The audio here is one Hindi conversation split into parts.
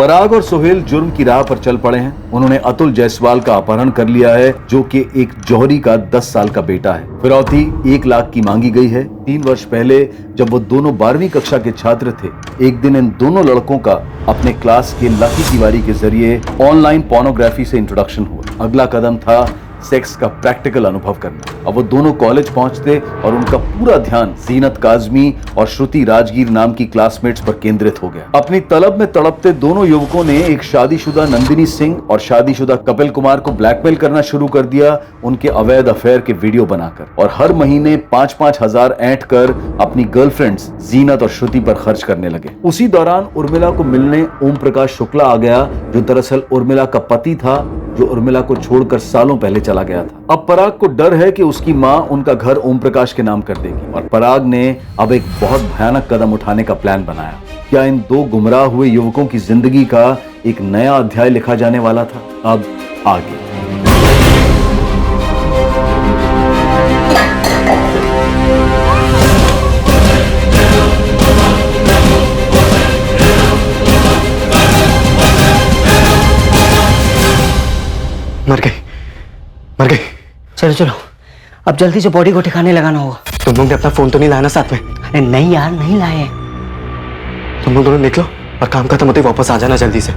पराग और सोहेल जुर्म की राह पर चल पड़े हैं। उन्होंने अतुल जायसवाल का अपहरण कर लिया है, जो कि एक जौहरी का 10 साल का बेटा है। फिरौती 1 लाख की मांगी गई है। 3 वर्ष पहले जब वो दोनों 12वीं कक्षा के छात्र थे, एक दिन इन दोनों लड़कों का अपने क्लास के लकी तिवारी के जरिए ऑनलाइन पोर्नोग्राफी से इंट्रोडक्शन हुआ। अगला कदम था सेक्स का प्रैक्टिकल अनुभव करना। अब वो दोनों कॉलेज पहुंचते और उनका पूरा ध्यान जीनत काजमी और श्रुति राजगीर नाम की क्लासमेट्स पर केंद्रित हो गया। अपनी तलब में तड़पते दोनों युवकों ने एक शादीशुदा नंदिनी सिंह और शादीशुदा कपिल कुमार को ब्लैकमेल करना शुरू कर दिया, उनके अवैध अफेयर के वीडियो बनाकर, और हर महीने 5-5 हजार ऐंठ कर अपनी गर्लफ्रेंड्स जीनत और श्रुति पर खर्च करने लगे। उसी दौरान उर्मिला को मिलने ओम प्रकाश शुक्ला आ गया, जो दरअसल उर्मिला का पति था, जो उर्मिला को छोड़कर सालों पहले चला गया था। अब पराग को डर है कि उसकी मां उनका घर ओम प्रकाश के नाम कर देगी, और पराग ने अब एक बहुत भयानक कदम उठाने का प्लान बनाया। क्या इन दो गुमराह हुए युवकों की जिंदगी का एक नया अध्याय लिखा जाने वाला था? अब आगे। मर गई। चलो चलो, अब जल्दी से बॉडी को ठिकाने लगाना होगा। तुम लोग ने अपना फोन तो नहीं लाया ना साथ में? अरे नहीं यार, नहीं लाए हैं। तुम लोग दोनों निकलो और काम खत्म होते वापस आ जाना जल्दी से।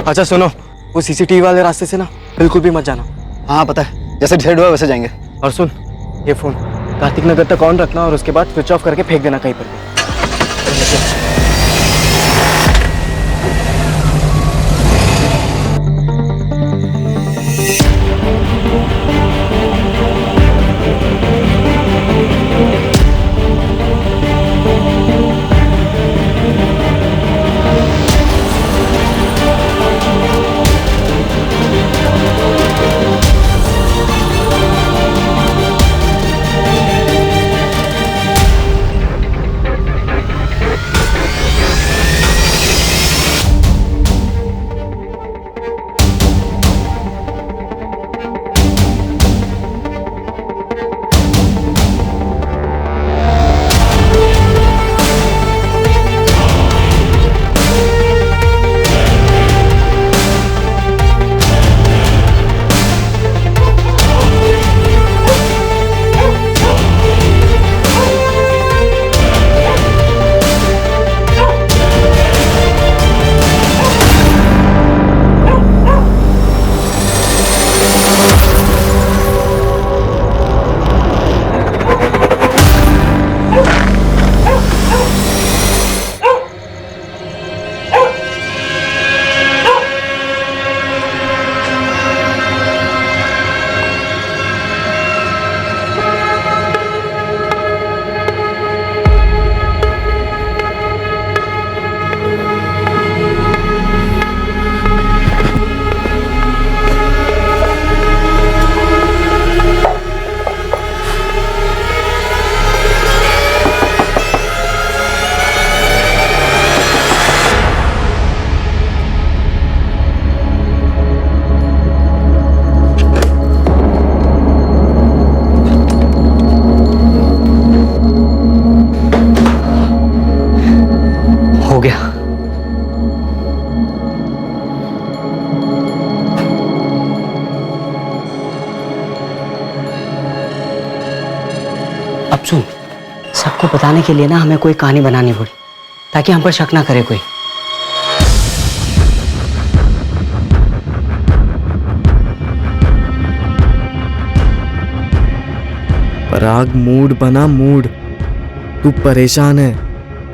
अच्छा सुनो, वो सीसीटीवी वाले रास्ते से ना बिल्कुल भी मत जाना। हाँ पता है, जैसे डिसाइड हुआ वैसे जाएंगे। और सुन, ये फोन कार्तिक नगर तक ऑन रखना और उसके बाद स्विच ऑफ करके फेंक देना कहीं पर भी। अब सुन, सबको बताने के लिए ना हमें कोई कहानी बनानी पड़ी, ताकि हम पर शक ना करे कोई। पराग, मूड बना मूड। तू परेशान है,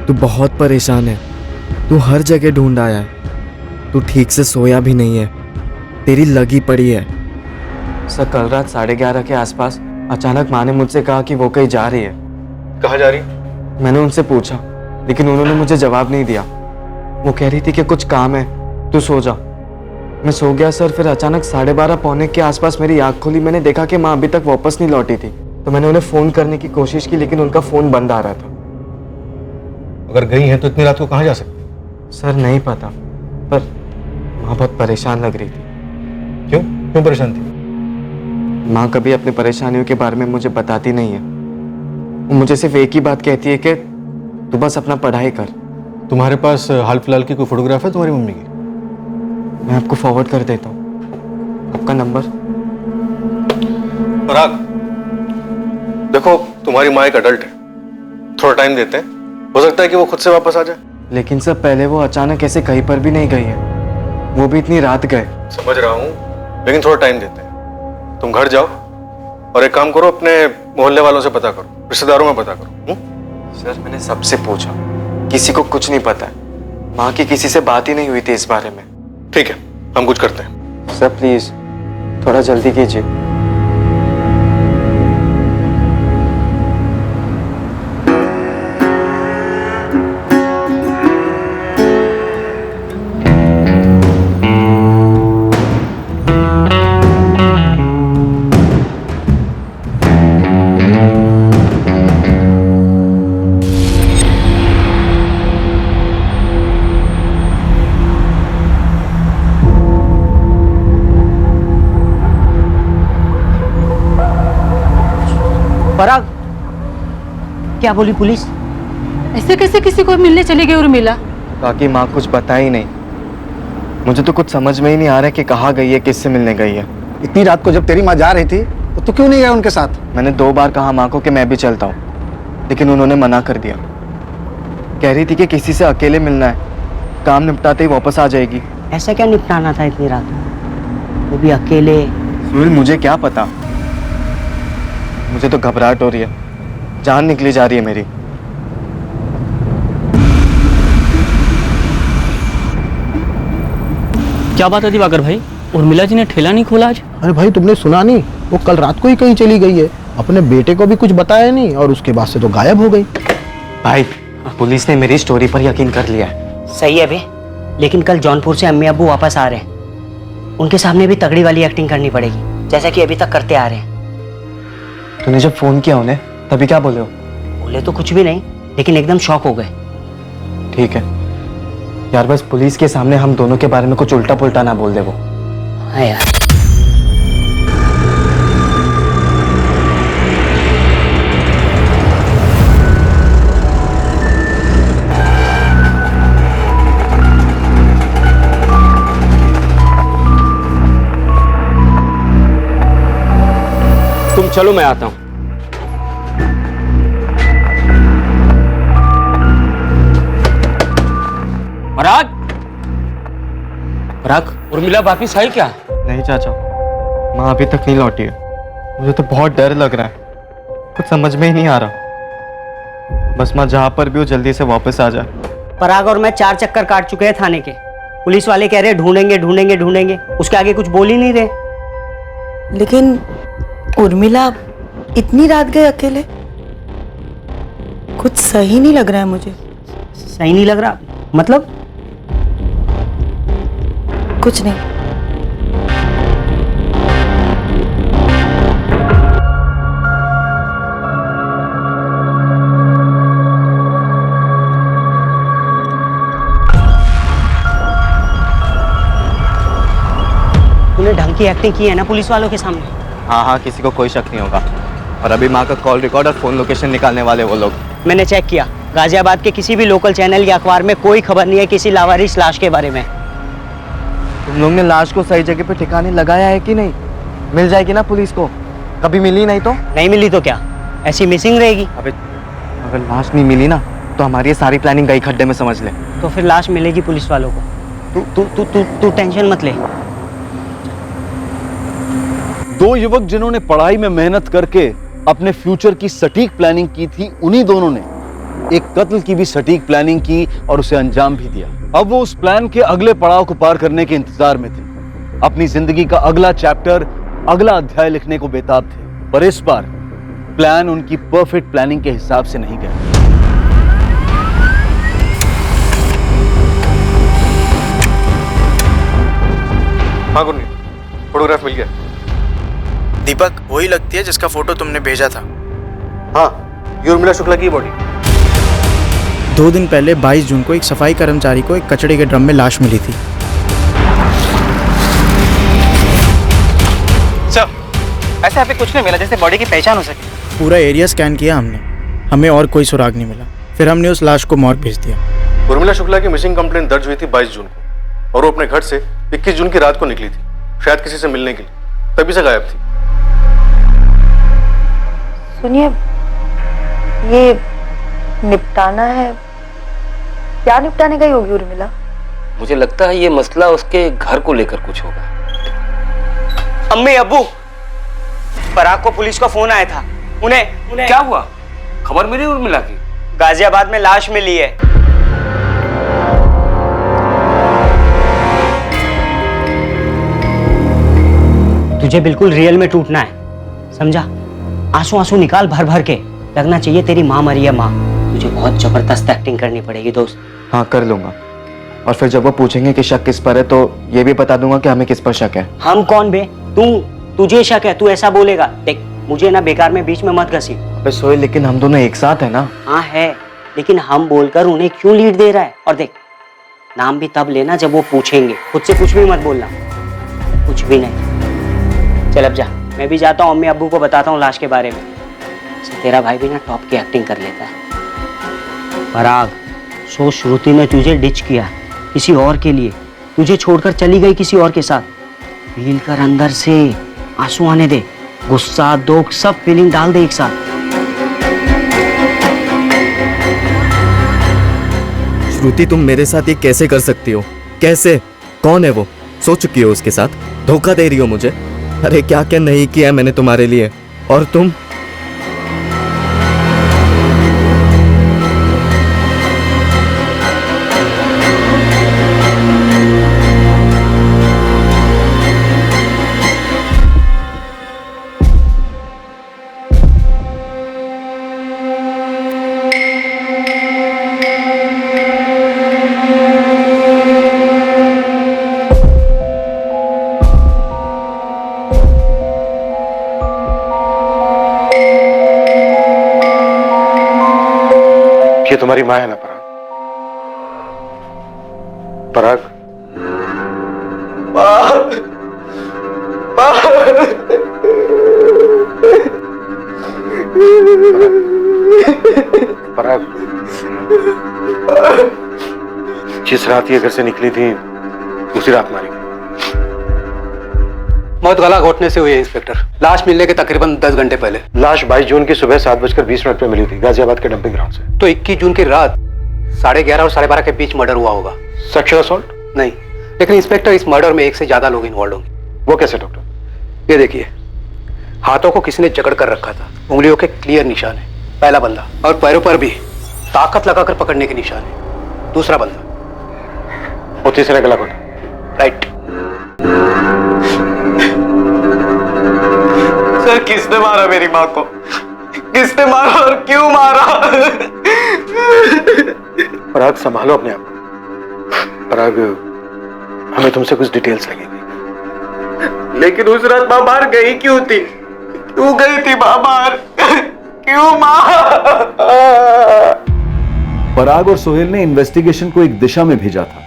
तू बहुत परेशान है। तू हर जगह ढूंढ आया है, तू ठीक से सोया भी नहीं है, तेरी लगी पड़ी है। सर, कल रात 11:30 के आसपास अचानक माँ ने मुझसे कहा कि वो कहीं जा रही है। कहाँ जा रही? मैंने उनसे पूछा, लेकिन उन्होंने मुझे जवाब नहीं दिया। वो कह रही थी कि कुछ काम है तू सो जा। मैं सो गया सर, फिर अचानक 12:30 पौने के आसपास मेरी आँख खुली। मैंने देखा कि माँ अभी तक वापस नहीं लौटी थी, तो मैंने उन्हें फ़ोन करने की कोशिश की, लेकिन उनका फ़ोन बंद आ रहा था। अगर गई हैं तो इतनी रात को कहाँ जा सकती? सर नहीं पता, पर माँ बहुत परेशान लग रही थी। क्यों क्यों परेशान थी? माँ कभी अपनी परेशानियों के बारे में मुझे बताती नहीं है। वो मुझे सिर्फ एक ही बात कहती है कि तू बस अपना पढ़ाई कर। तुम्हारे पास हाल फिलहाल की कोई फोटोग्राफ है तुम्हारी मम्मी की? मैं आपको फॉरवर्ड कर देता हूँ आपका नंबर। पराग, देखो तुम्हारी माँ एक अडल्ट है, थोड़ा टाइम देते हैं, हो सकता है कि वो खुद से वापस आ जाए। लेकिन सर पहले वो अचानक ऐसे कहीं पर भी नहीं गई है, वो भी इतनी रात गए। समझ रहा हूँ, लेकिन थोड़ा टाइम देते हैं। तुम घर जाओ और एक काम करो, अपने मोहल्ले वालों से पता करो, रिश्तेदारों में पता करो। सर मैंने सबसे पूछा, किसी को कुछ नहीं पता है। माँ की किसी से बात ही नहीं हुई थी इस बारे में। ठीक है, हम कुछ करते हैं। सर प्लीज थोड़ा जल्दी कीजिए। पराग, क्या बोली पुलिस? ऐसे कैसे किसी को मिलने चली गई उर्मिला? बाकी माँ कुछ बता ही नहीं। मुझे तो कुछ समझ में ही नहीं आ रहा है कि कहाँ गई है, किससे मिलने गई है। इतनी रात को जब तेरी माँ जा रही थी तो तू क्यों नहीं गया उनके साथ? मैंने 2 बार कहा माँ को कि मैं भी चलता हूँ, लेकिन उन्होंने मना कर दिया। कह रही थी कि किसी से अकेले मिलना है, काम निपटाते ही वापस आ जाएगी। ऐसा क्या निपटाना था इतनी रात, वो भी अकेले? सुनील मुझे क्या पता, मुझे तो घबराहट हो रही है, जान निकली जा रही है मेरी। क्या बात है दिवाकर भाई, उर्मिला जी ने ठेला नहीं खोला आज? अरे भाई तुमने सुना नहीं, वो कल रात को ही कहीं चली गई है, अपने बेटे को भी कुछ बताया नहीं और उसके बाद से तो गायब हो गई। भाई पुलिस ने मेरी स्टोरी पर यकीन कर लिया है। सही है बे, लेकिन कल जौनपुर से अम्मी अब्बू वापस आ रहे हैं, उनके सामने भी तगड़ी वाली एक्टिंग करनी पड़ेगी, जैसा कि अभी तक करते आ रहे हैं। तूने जब फोन किया उन्हें तभी क्या बोले हो? बोले तो कुछ भी नहीं, लेकिन एकदम शॉक हो गए। ठीक है यार, बस पुलिस के सामने हम दोनों के बारे में कुछ उल्टा पुल्टा ना बोल दे वो। हाँ यार। तुम चलो मैं आता हूं। पराग, पराग, उर्मिला वापिस आई क्या? नहीं चाचा, माँ अभी तक नहीं लौटी है। मुझे तो बहुत डर लग रहा है, कुछ समझ में ही नहीं आ रहा। बस माँ जहाँ पर भी हो जल्दी से वापस आ जाए। पराग और मैं 4 चक्कर काट चुके हैं थाने के, पुलिस वाले कह रहे ढूंढेंगे ढूंढेंगे ढूंढेंगे, उसके आगे कुछ बोल ही नहीं रहे। लेकिन उर्मिला इतनी रात गए अकेले, कुछ सही नहीं लग रहा है मुझे। सही नहीं लग रहा मतलब? कुछ नहीं। तूने ढंग की एक्टिंग की है ना पुलिस वालों के सामने? हाँ हाँ, किसी को कोई शक नहीं होगा। और अभी माँ का कॉल रिकॉर्ड और फोन लोकेशन निकालने वाले वो लोग। मैंने चेक किया, गाजियाबाद के किसी भी लोकल चैनल या अखबार में कोई खबर नहीं है किसी लावारिस लाश के बारे में। तुम लोग ने लाश को सही जगह पे ठिकाने लगाया है कि नहीं? मिल जाएगी ना पुलिस को, कभी मिली नहीं तो? नहीं मिली तो क्या, ऐसी मिसिंग रहेगी? अबे अगर लाश नहीं मिली ना तो हमारी ये सारी प्लानिंग गई खड्डे में, समझ ले। तो फिर लाश मिलेगी पुलिस वालों को, तू तू तू तू तू टेंशन मत ले। 2 युवक जिन्होंने पढ़ाई में मेहनत करके अपने फ्यूचर की सटीक प्लानिंग की थी, उन्हीं दोनों ने एक कत्ल की भी सटीक प्लानिंग की और उसे अंजाम भी दिया। अब वो उस प्लान के अगले पड़ाव को पार करने के इंतजार में थे, अपनी जिंदगी का अगला चैप्टर, अगला अध्याय लिखने को बेताब थे। पर इस बार प्लान उनकी परफेक्ट प्लानिंग के हिसाब से नहीं गया। हाँ गुरनीत, फोटोग्राफ मिल गया। दीपक वही लगती है जिसका फोटो तुमने भेजा था। हाँ, ये उर्मिला शुक्ला की बॉडी। 2 दिन पहले 22 जून को एक सफाई कर्मचारी को एक कचड़े के ड्रम में लाश मिली थी। सर, ऐसे यहाँ पे कुछ नहीं मिला जिससे बॉडी की पहचान हो सके। पूरा एरिया स्कैन किया हमने, हमें और कोई सुराग नहीं मिला। फिर हमने उस लाश को मॉर्ग भेज दिया। उर्मिला शुक्ला की मिसिंग कंप्लेंट दर्ज हुई थी 22 जून को और वो अपने घर से 21 जून की रात को निकली थी, शायद किसी से मिलने के लिए, तभी से गायब थी। सुनिए, ये निपटाना है, क्या निपटाने गई होगी उर्मिला? मुझे लगता है ये मसला उसके घर को लेकर कुछ होगा। अम्मी अब्बू, पराग को पुलिस का फोन आया था। उन्हें क्या हुआ? खबर मिली उर्मिला की? गाजियाबाद में लाश मिली है। तुझे बिल्कुल रियल में टूटना है, समझा? आंसू आंसू निकाल भर भर के, लगना चाहिए तेरी माँ मरी है माँ। तुझे बहुत जबरदस्त एक्टिंग करनी पड़ेगी दोस्त। हाँ कर लूंगा, और फिर जब वो पूछेंगे कि शक किस पर है तो ये भी बता दूंगा कि हमें किस पर शक है। हम कौन बे? तुझे शक है, तू ऐसा बोलेगा। देख, मुझे ना बेकार में बीच में मत घसी। अबे सोहेल, लेकिन हम दोनों एक साथ है ना। हाँ है, लेकिन हम बोलकर उन्हें क्यों लीड दे रहा है? और देख, नाम भी तब लेना जब वो पूछेंगे, खुद से कुछ भी मत बोलना, कुछ भी नहीं। चल अब जा, मैं भी जाता हूँ, अम्मी अब्बू को बताता हूँ लाश के बारे में। तेरा भाई भी ना टॉप की एक्टिंग कर लेता है। पराग, सो श्रुति ने तुझे डिच किया किसी और के लिए, तुझे छोड़कर चली गई किसी और के साथ। फील कर, अंदर से आंसू आने दे, गुस्सा दुख सब फीलिंग डाल दे एक साथ। श्रुति, तुम मेरे साथ ये कैसे कर सकती हो? कैसे? कौन है वो? सो चुकी हो उसके साथ? धोखा दे रही हो मुझे? अरे क्या क्या नहीं किया मैंने तुम्हारे लिए, और तुम? ये तुम्हारी माँ है ना पराग? पराग, पराग, जिस रात ये घर से निकली थी उसी रात मारी गई। मौत गला घोटने से हुई है इंस्पेक्टर। लाश मिलने के तकरीबन 10 घंटे पहले। लाश 22 जून की सुबह 7:20 पे मिली थी गाजियाबाद के डंपिंग ग्राउंड से। तो 21 जून की रात 11:30 और 12:30 के बीच मर्डर हुआ होगा। Sexual assault? नहीं, लेकिन इंस्पेक्टर इस मर्डर में एक से ज्यादा लोग इन्वॉल्व होंगे। वो कैसे डॉक्टर? ये देखिए, हाथों को किसी ने जकड़ कर रखा था, उंगलियों के क्लियर निशान है, पहला बंदा, और पैरों पर भी ताकत लगाकर पकड़ने के निशान है, दूसरा बंदा, और तीसरा गला घोटा। राइट। सर, किसने मारा मेरी माँ को? किसने मारा और क्यों मारा? पराग, संभालो अपने आप को। पराग, हमें तुमसे कुछ डिटेल्स लगेंगी। लेकिन उस रात माँ बाहर गई क्यों थी? क्यों गई थी माँ बाहर? क्यों माँ? पराग और सोहेल ने इन्वेस्टिगेशन को एक दिशा में भेजा था।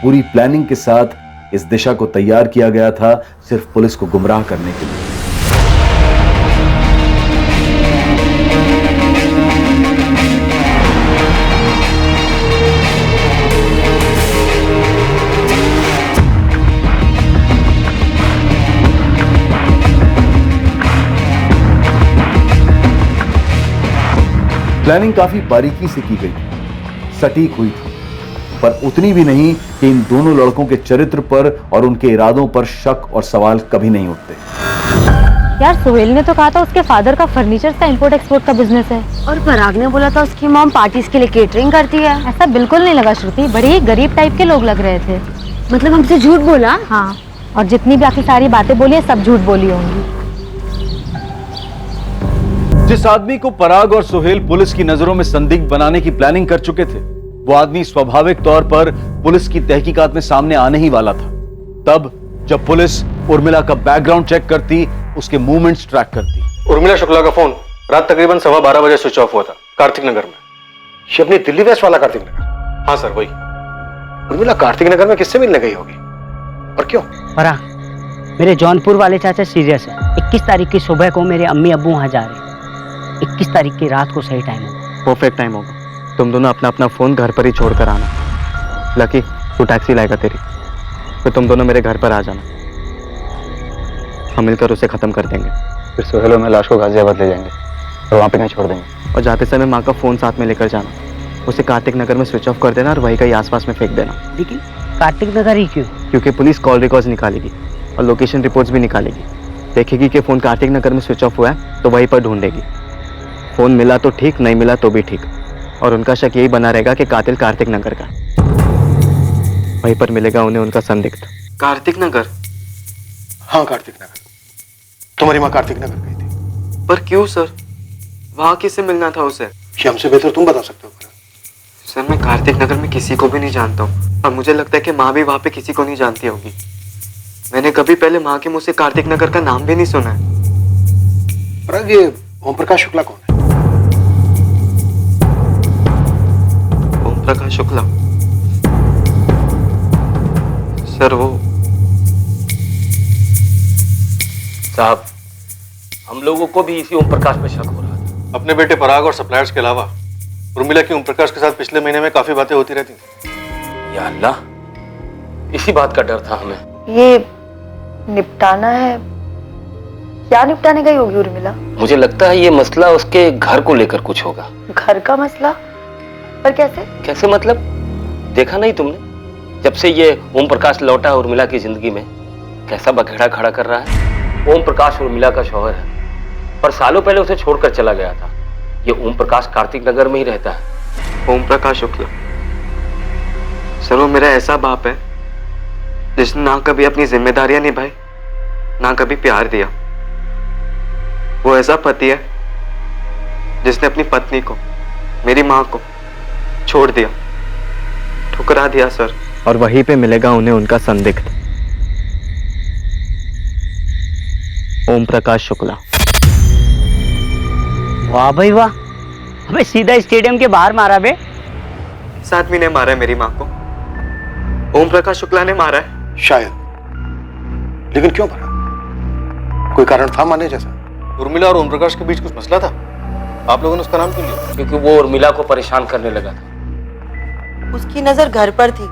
पूरी प्लानिंग के साथ इस दिशा को तैयार किया गया था, सिर्फ पुलिस को गुमराह करने के लिए। प्लानिंग काफी बारीकी से की गई, सटीक हुई थी, पर उतनी भी नहीं कि इन दोनों लड़कों के चरित्र पर और उनके इरादों पर शक और सवाल कभी नहीं उठते। यार, सोहेल ने तो कहा था उसके फादर का फर्नीचर का इंपोर्ट एक्सपोर्ट का बिजनेस है, और पराग ने बोला था उसकी मॉम पार्टीज के लिए केटरिंग करती है। ऐसा बिल्कुल नहीं लगा श्रुति, बड़े ही गरीब टाइप के लोग लग रहे थे। मतलब हमसे झूठ बोला? हाँ, और जितनी बाकी सारी बातें बोली है सब झूठ बोली होंगी। जिस आदमी को पराग और सोहेल पुलिस की नजरों में संदिग्ध बनाने की प्लानिंग कर चुके थे, वो आदमी स्वाभाविक तौर पर पुलिस की तहकीकात में सामने आने ही वाला था। तब जब पुलिस उर्मिला का बैकग्राउंड चेक करती, उसके मूवमेंट्स ट्रैक करती। उर्मिला शुक्ला का फोन रात तकरीबन 12:15 बजे स्विच ऑफ हुआ था, कार्तिक नगर में। ये अपनी दिल्ली वेस्ट वाला कार्तिक नगर? हाँ सर, वही। उर्मिला कार्तिक नगर में किससे मिलने गई होगी और क्यों? पराग, मेरे जौनपुर वाले चाचा सीरियस है। 21 तारीख की सुबह को मेरे अम्मी अब्बू वहां जा रहे हैं। 21 तारीख की रात को सही टाइम होगा। परफेक्ट टाइम होगा। तुम दोनों अपना अपना फोन घर पर ही छोड़ कर आना। लकी, तू टैक्सी लाएगा तेरी, तो तुम दोनों मेरे घर पर आ जाना। हम मिलकर उसे खत्म कर देंगे। फिर सुहेलो में लाश को गाजियाबाद ले जाएंगे और वहाँ पे कहीं छोड़ देंगे। और जाते समय माँ का फोन साथ में लेकर जाना। उसे कार्तिक नगर में स्विच ऑफ कर देना और वहीं कहीं आसपास में फेंक देना। लेकिन कार्तिक नगर ही क्यों? क्योंकि पुलिस कॉल रिकॉर्ड्स निकालेगी और लोकेशन रिपोर्ट्स भी निकालेगी। देखेगी कि फोन कार्तिक नगर में स्विच ऑफ हुआ है तो वहीं पर ढूंढेगी। फोन मिला तो ठीक, नहीं मिला तो भी ठीक। और उनका शक यही बना रहेगा कि कातिल कार्तिक नगर का। वहीं पर मिलेगा उन्हें उनका संदिग्ध। कार्तिक नगर? हाँ, कार्तिक नगर। तुम्हारी माँ कार्तिक नगर गई थी। पर क्यों सर? वहां किससे मिलना था उसे? ये हमसे बेहतर तुम बता सकते हो। सर, मैं कार्तिक नगर में किसी को भी नहीं जानता हूँ और मुझे लगता है कि माँ भी वहां पे किसी को नहीं जानती होगी। मैंने कभी पहले माँ के मुंह से कार्तिक नगर का नाम भी नहीं सुना है। पर ये ओम प्रकाश शुक्ला कौन है? ओम प्रकाश शुक्ला? सर वो साहब, हम लोगों को भी इसी ओम प्रकाश पे शक हो रहा था। अपने बेटे पराग और सप्लायर्स के अलावा उर्मिला की ओम प्रकाश के साथ पिछले महीने में काफी बातें होती रहती थी। या अल्लाह, इसी बात का डर था हमें। ये निपटाना है, क्या निपटाने गई होगी उर्मिला? मुझे लगता है ये मसला उसके घर को लेकर कुछ होगा। घर का मसला? पर कैसे? कैसे मतलब? देखा नहीं तुमने? जब से ये ओम प्रकाश लौटा उर्मिला की जिंदगी में, कैसा बखेड़ा खड़ा कर रहा है। ओम प्रकाश उर्मिला का शौहर है, पर सालों पहले उसे छोड़कर चला गया था। ये ओम प्रकाश कार्तिक नगर में ही रहता है। ओम प्रकाश शुक्ला? सर, वो मेरा ऐसा बाप है जिसने ना कभी अपनी जिम्मेदारियां निभाई, ना कभी प्यार दिया। वो ऐसा पति है जिसने अपनी पत्नी को, मेरी माँ को छोड़ दिया, ठुकरा दिया सर। और वहीं पे मिलेगा उन्हें उनका संदिग्ध, ओम प्रकाश शुक्ला। वाह भाई वाह, हमें सीधा स्टेडियम के बाहर मारा बे। इस आदमी ने मारा है मेरी माँ को। ओम प्रकाश शुक्ला ने मारा है शायद, लेकिन क्यों मारा? कोई कारण था माने जैसा? उर्मिला और ओम प्रकाश के बीच कुछ मसला था? आप लोगों ने उसका नाम क्यों लिया? क्योंकि वो उर्मिला को परेशान करने लगा था। उसकी नजर घर पर थी,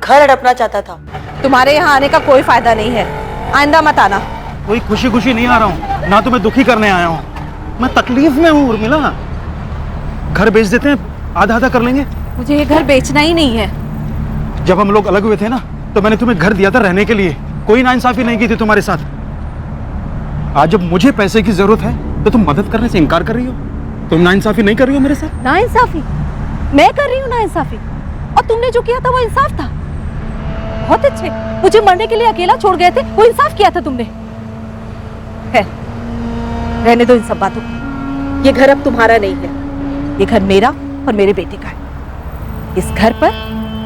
घर हड़पना चाहता था। तुम्हारे यहाँ आने का कोई फायदा नहीं है, आइंदा मत आना। कोई खुशी खुशी नहीं आ रहा हूँ, ना तो मैं दुखी करने आया हूँ। मैं तकलीफ में हूँ उर्मिला। घर बेच देते हैं, आधा आधा कर लेंगे। मुझे ये घर बेचना ही नहीं है। जब हम लोग अलग हुए थे ना, तो मैंने तुम्हें घर दिया था रहने के लिए। कोई नाइंसाफी नहीं की थी तुम्हारे साथ। आज जब मुझे पैसे की जरूरत है तो तुम मदद करने से इनकार कर रही हो। तुम नाइंसाफी नहीं कर रही हो मेरे साथ? नाइंसाफी? मैं कर रही हूँ नाइंसाफी? और तुमने जो किया था वो इंसाफ था। बहुत अच्छे, मुझे मरने के लिए अकेला छोड़ गए थे, वो इंसाफ किया था तुमने। है, रहने दो इन सब बातों को। ये घर अब तुम्हारा नहीं है, ये घर मेरा और मेरे बेटे का है। इस घर पर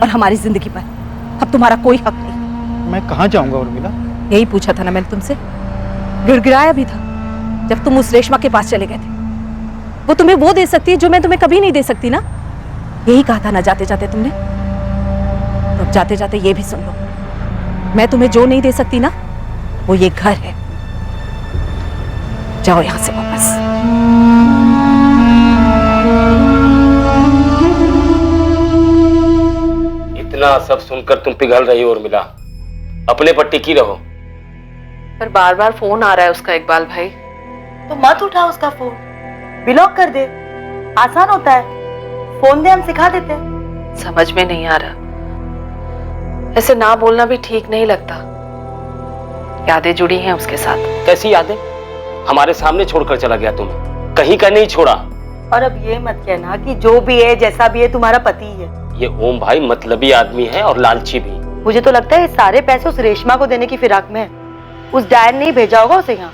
और हमारी जिंदगी पर अब तुम्हारा कोई हक नहीं। मैं कहाँ जाऊंगा उर्मिला? यही पूछा था ना मैंने तुमसे, गिड़गिड़ाया भी था जब तुम उस रेशमा के पास चले गए थे। वो तुम्हें वो दे सकती है जो मैं तुम्हें कभी नहीं दे सकती ना। यही कहा था ना जाते जाते तुमने। तो अब जाते जाते ये भी सुन लो, मैं तुम्हें जो नहीं दे सकती ना, वो ये घर है। जाओ यहां से वापस। इतना सब सुनकर तुम पिघल रही हो उर्मिला, अपने पर टिकी रहो। पर बार बार फोन आ रहा है उसका इकबाल भाई। तो मत उठा उसका फोन, ब्लॉक कर दे, आसान होता है। फोन दे, हम सिखा देते हैं। समझ में नहीं आ रहा, ऐसे ना बोलना भी ठीक नहीं लगता। यादें जुड़ी हैं उसके साथ। कैसी यादें? हमारे सामने छोड़कर चला गया तुम्हें, कहीं का नहीं छोड़ा। और अब ये मत कहना कि जो भी है जैसा भी है तुम्हारा पति है। ये ओम भाई मतलबी आदमी है और लालची भी। मुझे तो लगता है ये सारे पैसे उस रेशमा को देने की फिराक में है। उस डायन ने ही भेजा होगा उसे यहाँ।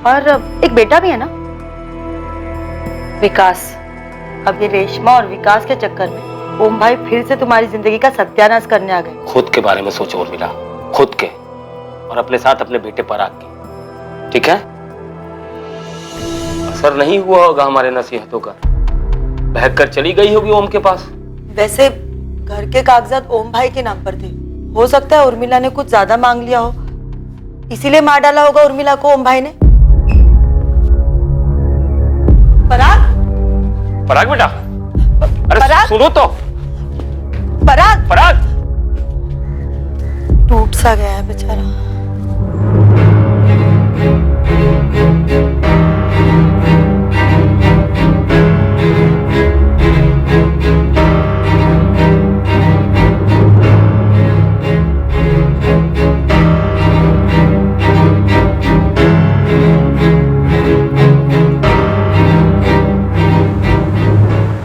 और एक बेटा भी है ना, विकास। अब ये रेशमा और विकास के चक्कर में ओम भाई फिर से तुम्हारी जिंदगी का सत्यानाश करने आ गए। खुद के बारे में सोचो उर्मिला, खुद के। और अपने साथ अपने बेटे पराग की। ठीक है? असर नहीं हुआ होगा हमारे नसीहतों का, बहक कर चली गई होगी ओम के पास। वैसे घर के कागजात ओम भाई के नाम पर थे, हो सकता है उर्मिला ने कुछ ज्यादा मांग लिया हो, इसीलिए मार डाला होगा उर्मिला को ओम भाई ने। पराग, पराग बेटा, अरे पराग? सुनो तो। पराग, पराग टूट सा गया है बेचारा।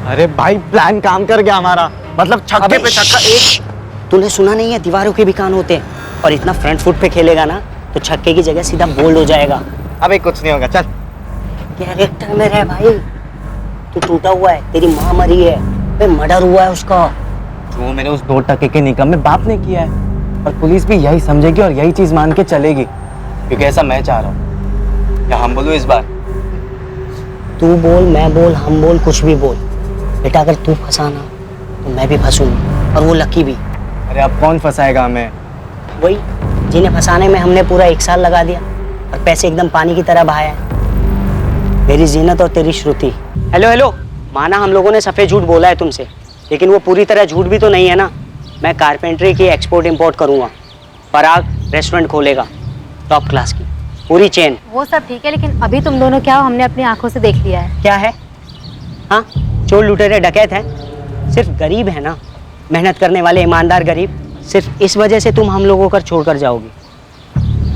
अरे भाई प्लान काम कर गया हमारा, मतलब छक्के पे छक्का। एक तूने सुना नहीं है, दीवारों के भी कान होते हैं, और इतना फ्रंट फुट पे खेलेगा ना तो छक्के की जगह सीधा बोल्ड हो जाएगा। अबे कुछ नहीं होगा, चल। कैरेक्टर में रह भाई, तू टूटा हुआ है, तेरी माँ मरी है, मर्डर हुआ है उसका। जो मैंने उस 2 टके के निकम में बाप ने किया है, और पुलिस भी यही समझेगी और यही चीज मान के चलेगी, क्योंकि ऐसा मैं चाह रहा हूँ। क्या हम बोलूं इस बार? तू बोल, मैं बोल, हम बोल, कुछ भी बोल बेटा, अगर तू फंसाना तो मैं भी फंसूंगा, और वो लकी भी। अरे अब कौन फंसाएगा हमें? वही जिन्हें फंसाने में हमने पूरा 1 साल लगा दिया और पैसे एकदम पानी की तरह बहाया है। तेरी जीनत और तेरी श्रुति। हेलो हेलो, माना हम लोगों ने सफ़ेद झूठ बोला है तुमसे, लेकिन वो पूरी तरह झूठ भी तो नहीं है ना। मैं कारपेंट्री की एक्सपोर्ट इंपोर्ट करूँगा, पराग रेस्टोरेंट खोलेगा, टॉप क्लास की पूरी चेन। वो सब ठीक है, लेकिन अभी तुम दोनों क्या हो, हमने अपनी आंखों से देख लिया है। क्या है? हाँ, चोर लुटेरे डकैत हैं, सिर्फ गरीब है ना, मेहनत करने वाले ईमानदार गरीब। सिर्फ इस वजह से तुम हम लोगों को छोड़ कर जाओगी,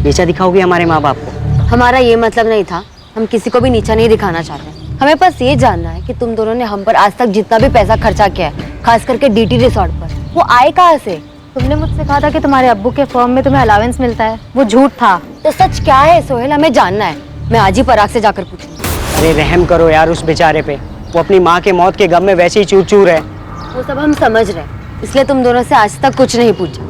नीचा दिखाओगी हमारे माँ बाप को। हमारा ये मतलब नहीं था, हम किसी को भी नीचा नहीं दिखाना चाहते। हमें बस ये जानना है कि तुम दोनों ने हम पर आज तक जितना भी पैसा खर्चा किया है, खास करके डीटी रिसोर्ट पर, वो आए कहाँ से? तुमने मुझसे कहा था कि तुम्हारे अब्बू के फर्म में तुम्हें अलावेंस मिलता है, वो झूठ था। तो सच क्या है सोहेल, हमें जानना है। मैं आज ही पराग से जाकर पूछूंगी। अरे रहम करो यार उस बेचारे पे, वो अपनी माँ के मौत के गम में वैसे ही चूर चूर है। वो सब हम समझ रहे हैं, इसलिए तुम दोनों से आज तक कुछ नहीं पूछा,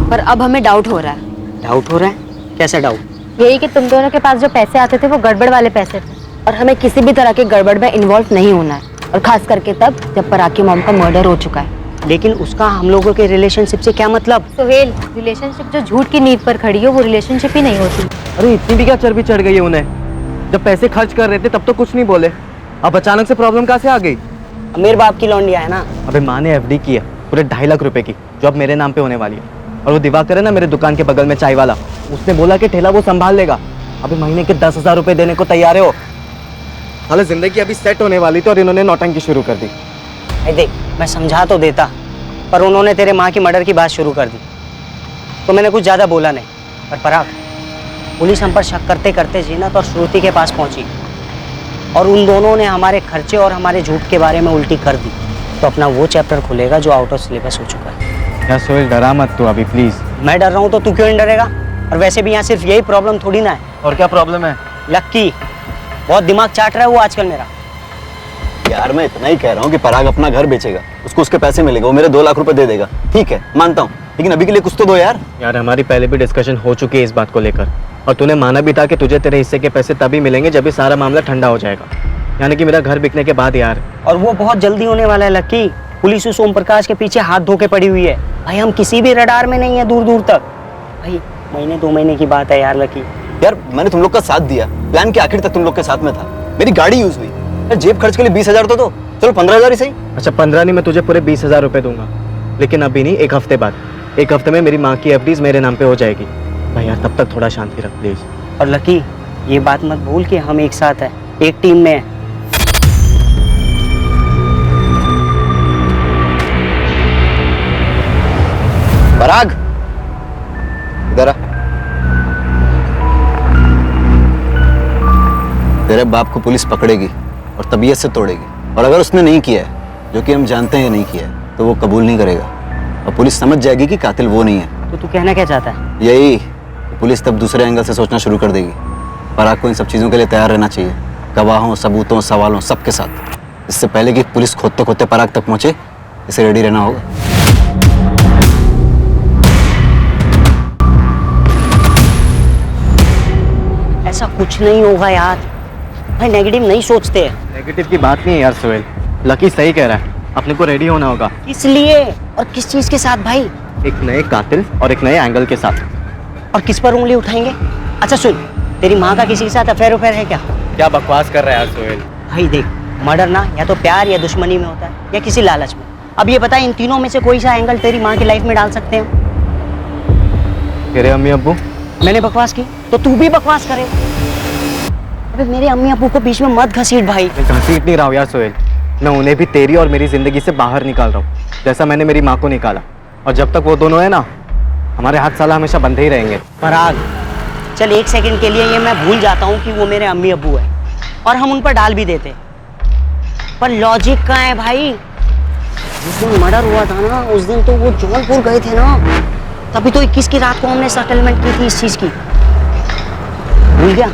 पर अब हमें डाउट हो रहा है। डाउट हो रहा है? कैसा डाउट? यही कि तुम दोनों के पास जो पैसे आते थे वो गड़बड़ वाले पैसे थे, और हमें किसी भी तरह के गड़बड़ में इन्वॉल्व नहीं होना है, और खास करके तब जब पराग की मॉम का मर्डर हो चुका है। लेकिन उसका हम लोगों के रिलेशनशिप से क्या मतलब? सोहेल, रिलेशनशिप जो झूठ की नींव पर खड़ी हो वो रिलेशनशिप ही नहीं होती। अरे इतनी भी क्या चर्बी चढ़ गई है उन्हें? जब पैसे खर्च कर रहे थे तब तो कुछ नहीं बोले, अब अचानक से प्रॉब्लम कहाँ से आ गई? मेरे बाप की लौंडिया है ना। अबे माँ ने एफडी की है पूरे 2.5 लाख रुपए की, जो अब मेरे नाम पे होने वाली है। और वो दिवाकर है ना मेरे दुकान के बगल में चाय वाला, उसने बोला कि ठेला वो संभाल लेगा। अभी महीने के 10,000 रुपए देने को तैयार है वो। हालांकि जिंदगी अभी सेट होने वाली थी और इन्होंने नौटंकी शुरू कर दी। देख, मैं समझा तो देता, पर उन्होंने तेरे माँ की मर्डर की बात शुरू कर दी, तो मैंने कुछ ज़्यादा बोला नहीं। पर पराग, पुलिस हम पर शक करते करते जीनत और श्रुति के पास पहुंची, और उन दोनों ने हमारे खर्चे और हमारे झूठ के बारे में उल्टी कर दी, तो अपना वो चैप्टर खुलेगा जो आउट ऑफ सिलेबस हो चुका है। यार सोहेल डरा मत तू अभी प्लीज। मैं डर रहा हूँ तो तू क्यों नहीं डरेगा? और वैसे भी यहाँ सिर्फ यही प्रॉब्लम थोड़ी ना है। और क्या प्रॉब्लम है? लक्की, बहुत दिमाग चाट रहा है वो आजकल मेरा। यार मैं इतना ही कह रहा हूँ कि पराग अपना घर बेचेगा, उसको उसके पैसे मिलेगा, वो मेरे 2 लाख रुपए दे देगा। ठीक है मानता हूँ, लेकिन अभी के लिए कुछ तो दो यार। यार हमारी पहले भी डिस्कशन हो चुकी है इस बात को लेकर, और तूने माना भी था कि तुझे तेरे हिस्से के पैसे तभी मिलेंगे जब ये सारा मामला ठंडा हो जाएगा, यानी कि मेरा घर बिकने के बाद यार। और वो बहुत जल्दी होने वाला है लक्की। पुलिस उस ओम प्रकाश के पीछे हाथ धो के पड़ी हुई है भाई, हम किसी भी रडार में नहीं है दूर दूर तक। भाई महीने 2 महीने की बात है यार लकी। यार मैंने तुम लोग का साथ दिया, प्लान के आखिर तक तुम लोग के साथ में था, मेरी गाड़ी यूज हुई यार, जेब खर्च के लिए 20,000 तो दो, चलो 15,000 ही सही। अच्छा 15 नहीं, मैं तुझे पूरे 20,000 रुपए दूंगा, लेकिन अभी नहीं, 1 हफ्ते बाद। 1 हफ्ते में मेरी माँ की एफडीज मेरे नाम पे हो जाएगी भाई यार, तब तक थोड़ा शांति रख प्लीज। और लकी ये बात मत भूल कि हम एक साथ हैं, एक टीम में हैं। पराग इधर आ। तेरे बाप को पुलिस पकड़ेगी और तबीयत से तोड़ेगी, और अगर उसने नहीं किया है, जो कि हम जानते हैं नहीं किया है, तो वो कबूल नहीं करेगा और पुलिस समझ जाएगी कि कातिल वो नहीं है। तो तू कहना क्या चाहता है? यही, पुलिस तब दूसरे एंगल से सोचना शुरू कर देगी। पराग को इन सब चीज़ों के लिए तैयार रहना चाहिए, गवाहों, सबूतों, सवालों सबके साथ। इससे पहले कि पुलिस खोदते खोदते पराग तक पहुंचे, इसे रेडी रहना होगा। ऐसा कुछ नहीं होगा यार, भाई नेगेटिव नहीं सोचते हैं। नेगेटिव की बात नहीं है यार सोहेल, लकी सही कह रहा है, अपने को रेडी होना होगा। किस लिए और किस चीज के साथ भाई? एक नए कातिल और एक नए एंगल के साथ। और किस पर उंगली उठाएंगे? अच्छा सुन, तेरी माँ का किसी के साथ अफेयर है क्या? क्या बकवास कर रहा है यार सोहेल? भाई देख, मर्डर ना या तो प्यार या दुश्मनी में होता है या किसी लालच में। अब ये बता, इन तीनों में से कोई सा एंगल तेरी माँ की लाइफ में डाल सकते हैं? तेरे अम्मी अब्बू। मैंने बकवास की तो तू भी बकवास करे। अबे मेरे अम्मी अब्बू को बीच में मत घसीट भाई। मैं घसीट नहीं रहा हूँ यार सोहेल, मैं उन्हें भी तेरी और मेरी जिंदगी से बाहर निकाल रहा हूँ, जैसा मैंने मेरी माँ को निकाला। और जब तक वो दोनों है ना, हमारे हाथ साला हमेशा बंधे ही रहेंगे। पराग, चल एक सेकंड के लिए ये मैं भूल जाता हूँ कि वो मेरे अम्मी अब्बू है और हम उन पर डाल भी देते, पर लॉजिक कहाँ है भाई? जिस दिन मर्डर हुआ था ना, उस दिन तो वो जौनपुर गए थे ना, तभी तो 21 की रात को हमने सेटलमेंट की थी इस चीज की। भूल गया?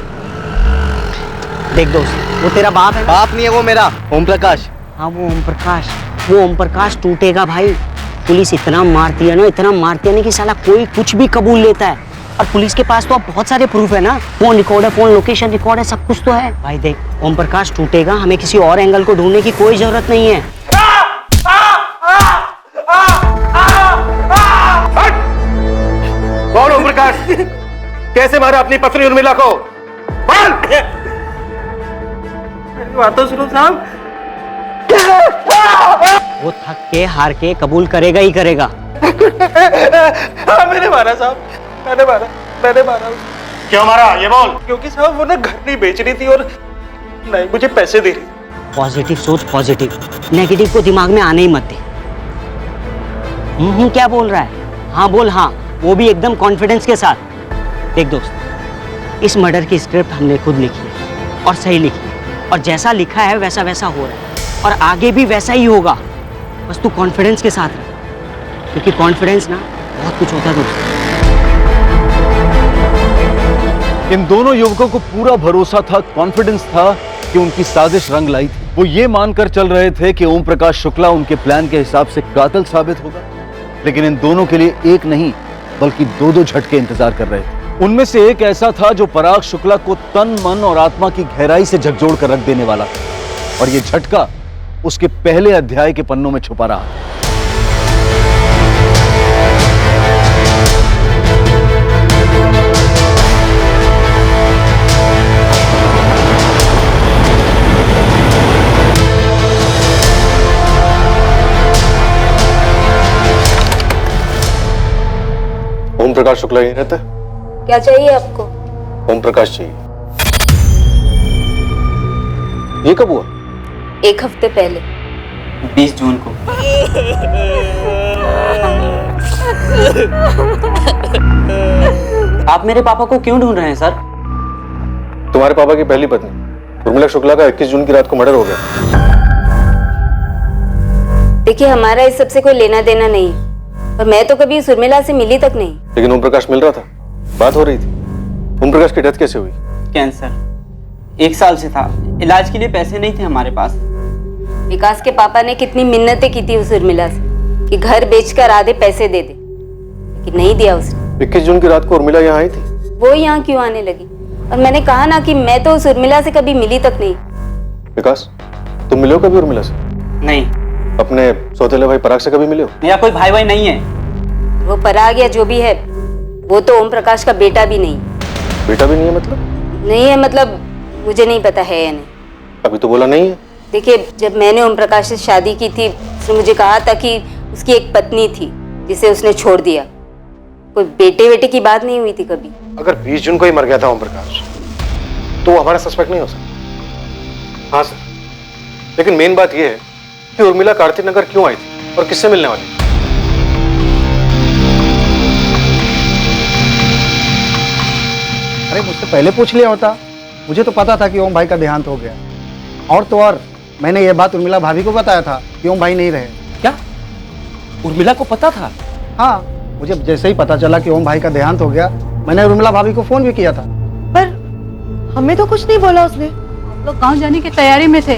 देख दोस्त, वो तेरा बाप है। बाप नहीं है वो मेरा, ओम प्रकाश। हाँ वो ओम प्रकाश, वो ओम प्रकाश टूटेगा भाई। पुलिस इतना मारती है ना, इतना मारती है ना कि साला कोई कुछ भी कबूल लेता है। और पुलिस के पास तो अब बहुत सारे प्रूफ है ना, फोन रिकॉर्ड है, फोन लोकेशन रिकॉर्ड है, सब कुछ तो है भाई। देख, ओम प्रकाश टूटेगा, हमें किसी और एंगल को ढूंढने की कोई जरूरत नहीं है। कौन ओम प्रकाश? कैसे मारा अपनी पत्नी उर्मिला को? बात तो सुनो साहब। वो थक के हार के कबूल करेगा ही करेगा। हाँ मैंने मारा साहब, मैंने मारा। क्यों मारा ये बोल? क्योंकि साहब वो ना घर नहीं बेच रही थी और नहीं मुझे पैसे दे रही। पॉजिटिव सोच, पॉजिटिव, नेगेटिव को दिमाग में आने ही मत दे। क्या बोल रहा है? हाँ बोल हाँ, वो भी एकदम कॉन्फिडेंस के साथ। देख दोस्त, इस मर्डर की स्क्रिप्ट हमने खुद लिखी है और सही लिखी है, और जैसा लिखा है वैसा वैसा हो रहा है और आगे भी वैसा ही होगा। बस तू कॉन्फिडेंस के साथ रह, क्योंकि कॉन्फिडेंस ना बहुत कुछ होता है दोस्त। इन दोनों युवकों को पूरा भरोसा था, कॉन्फिडेंस था कि उनकी साजिश रंग लाई थी। वो ये मानकर चल रहे थे कि ओम प्रकाश शुक्ला उनके प्लान के हिसाब से कातिल साबित होगा, लेकिन इन दोनों के लिए एक नहीं बल्कि दो झटके इंतजार कर रहे थे। उनमें से एक ऐसा था जो पराग शुक्ला को तन, मन और आत्मा की गहराई से झकझोर कर रख देने वाला था, और ये झटका उसके पहले अध्याय के पन्नों में छुपा रहा। ओम प्रकाश शुक्ला यहीं रहता है? क्या चाहिए आपको? ओम प्रकाश चाहिए। ये कब हुआ? 1 हफ्ते पहले, 20 जून को। आप मेरे पापा को क्यों ढूंढ रहे हैं सर? तुम्हारे पापा की पहली पत्नी उर्मिला शुक्ला का 21 जून की रात को मर्डर हो गया। देखिए हमारा इस सबसे कोई लेना देना नहीं, और मैं तो कभी उस उर्मिला से मिली तक नहीं। लेकिन ओम प्रकाश मिल रहा था, बात हो रही थी। ओम प्रकाश की डेथ कैसे हुई? कैंसर, 1 साल से था, इलाज के लिए पैसे नहीं थे हमारे पास। विकास के पापा ने कितनी मिन्नतें की थी उस उर्मिला से कि घर बेचकर आधे पैसे दे दे, लेकिन नहीं दिया उसने। 21 जून की रात को उर्मिला यहाँ आई थी? वो यहाँ क्यों आने लगी? और मैंने कहा ना कि मैं तो उस उर्मिला से कभी मिली तक नहीं। विकास, तुम मिले हो कभी उर्मिला से? नहीं। अपने सौतेले भाई पराग से कभी मिले हो? मेरा कोई भाई नहीं है। वो पराग या जो भी है, वो तो ओम प्रकाश का बेटा भी नहीं। बेटा भी नहीं है मतलब? नहीं है मतलब मुझे नहीं पता है या नहीं। अभी तो बोला नहीं है। देखिए, जब मैंने ओम प्रकाश से शादी की थी, उसने मुझे कहा था कि उसकी एक पत्नी थी जिसे उसने छोड़ दिया। कोई बेटे बेटे की बात नहीं हुई थी कभी। अगर 20 जून को ही मर गया था ओम प्रकाश, तो वो हमारा सस्पेक्ट नहीं हो सकता। हाँ सर, लेकिन मेन बात यह है कि उर्मिला कार्तिक नगर क्यों आई थी और किससे मिलने वाली? अरे मुझसे पहले पूछ लिया होता, मुझे तो पता था कि ओम भाई का देहांत हो गया। और तो और मैंने ये बात उर्मिला भाभी को बताया था कि ओम भाई नहीं रहे। क्या उर्मिला को पता था? हाँ, मुझे जैसे ही पता चला कि ओम भाई का देहांत हो गया, मैंने उर्मिला भाभी को फोन भी किया था। पर हमें तो कुछ नहीं बोला उसने। हम लोग गांव जाने की तैयारी में थे,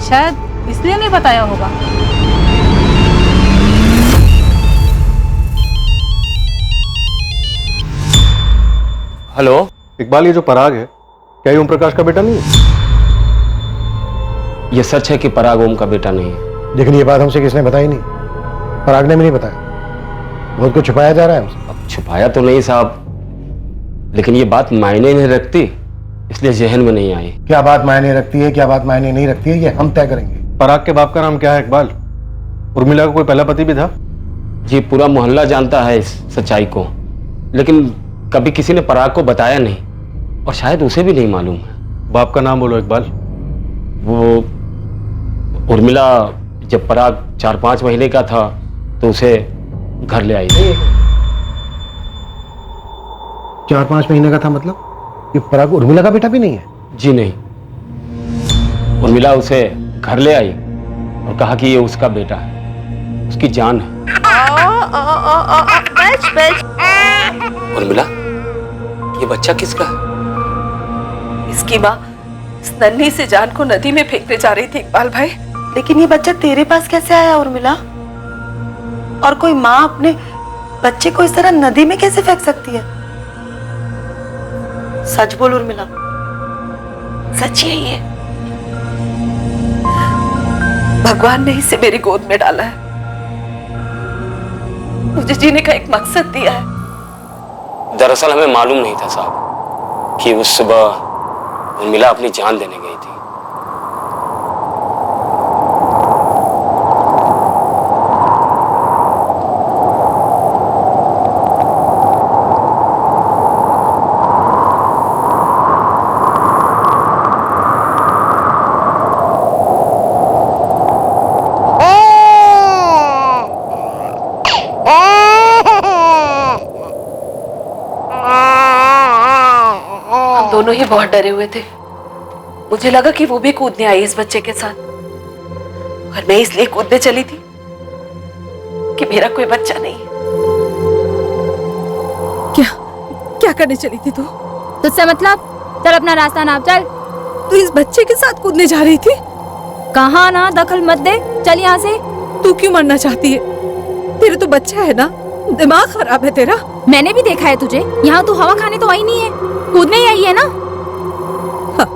शायद इसलिए नहीं बताया होगा। हेलो इकबाल, ये जो पराग है क्या ये ओम प्रकाश का बेटा नहीं है? ये सच है कि पराग ओम का बेटा नहीं है। लेकिन ये बात हमसे किसने बताई नहीं, पराग ने भी नहीं बताया। बहुत कुछ छुपाया जा रहा है हमसे। अब छुपाया तो नहीं साहब, लेकिन ये बात मायने नहीं रखती, इसलिए जहन में नहीं आई। क्या बात मायने रखती है, क्या बात मायने नहीं रखती है, ये हम तय करेंगे। पराग के बाप का नाम क्या है इकबाल? उर्मिला का कोई पहला पति भी था? जी पूरा मोहल्ला जानता है इस सच्चाई को, लेकिन कभी किसी ने पराग को बताया नहीं और शायद उसे भी नहीं मालूम है। बाप का नाम बोलो इकबाल। वो उर्मिला जब पराग 4-5 महीने का था तो उसे घर ले आई थी। 4-5 महीने का था मतलब? ये पराग उर्मिला का बेटा भी नहीं है? जी नहीं, उर्मिला उसे घर ले आई और कहा कि ये उसका बेटा है, उसकी जान है। उर्मिला, ये बच्चा किसका है? इसकी माँ इस नन्ही से जान को नदी में फेंकने जा रही थी इकबाल भाई। लेकिन ये बच्चा तेरे पास कैसे आया उर्मिला? और कोई माँ अपने बच्चे को इस तरह नदी में कैसे फेंक सकती है? सच बोल उर्मिला, सच ही है ये? भगवान ने इसे मेरी गोद में डाला है, मुझे जीने का एक मकसद दिया है। दरअसल हमें मालूम नहीं था साहब कि उस सुबह उर्मिला अपनी जान देने गई थी। दोनों ही बहुत डरे हुए थे। मुझे लगा कि वो भी कूदने आई इस बच्चे के साथ, और मैं इसलिए कूदने चली थी कि मेरा कोई बच्चा नहीं है। क्या करने चली थी तू? तुझसे मतलब? चल अपना रास्ता नाप, चल। तू इस बच्चे के साथ कूदने जा रही थी? कहाँ ना, दखल मत दे, चल यहाँ से। तू क्यों मरना चाहती है? तेरे तो बच्चा है ना, दिमाग खराब है तेरा। मैंने भी देखा है तुझे, यहाँ तू हवा खाने तो आई नहीं है, कूदने ही आई है ना। हाँ,